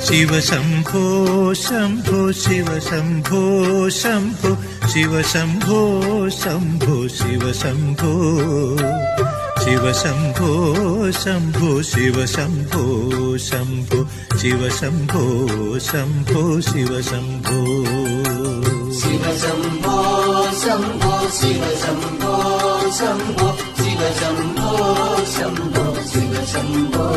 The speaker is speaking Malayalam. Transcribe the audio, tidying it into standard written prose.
ശിവശംഭോ ശംഭോ ശിവശംഭോ ശംഭോ ശിവശംഭോ ശംഭോ ശിവശംഭോ ശിവശംഭോ ശംഭോ ശിവശംഭോ ശംഭോ ശിവശംഭോ ശംഭോ ശിവശംഭോ ശിവശംഭോ ശംഭോ ശിവശംഭോ ശംഭോ ശിവശംഭോ ശംഭോ ശിവശംഭോ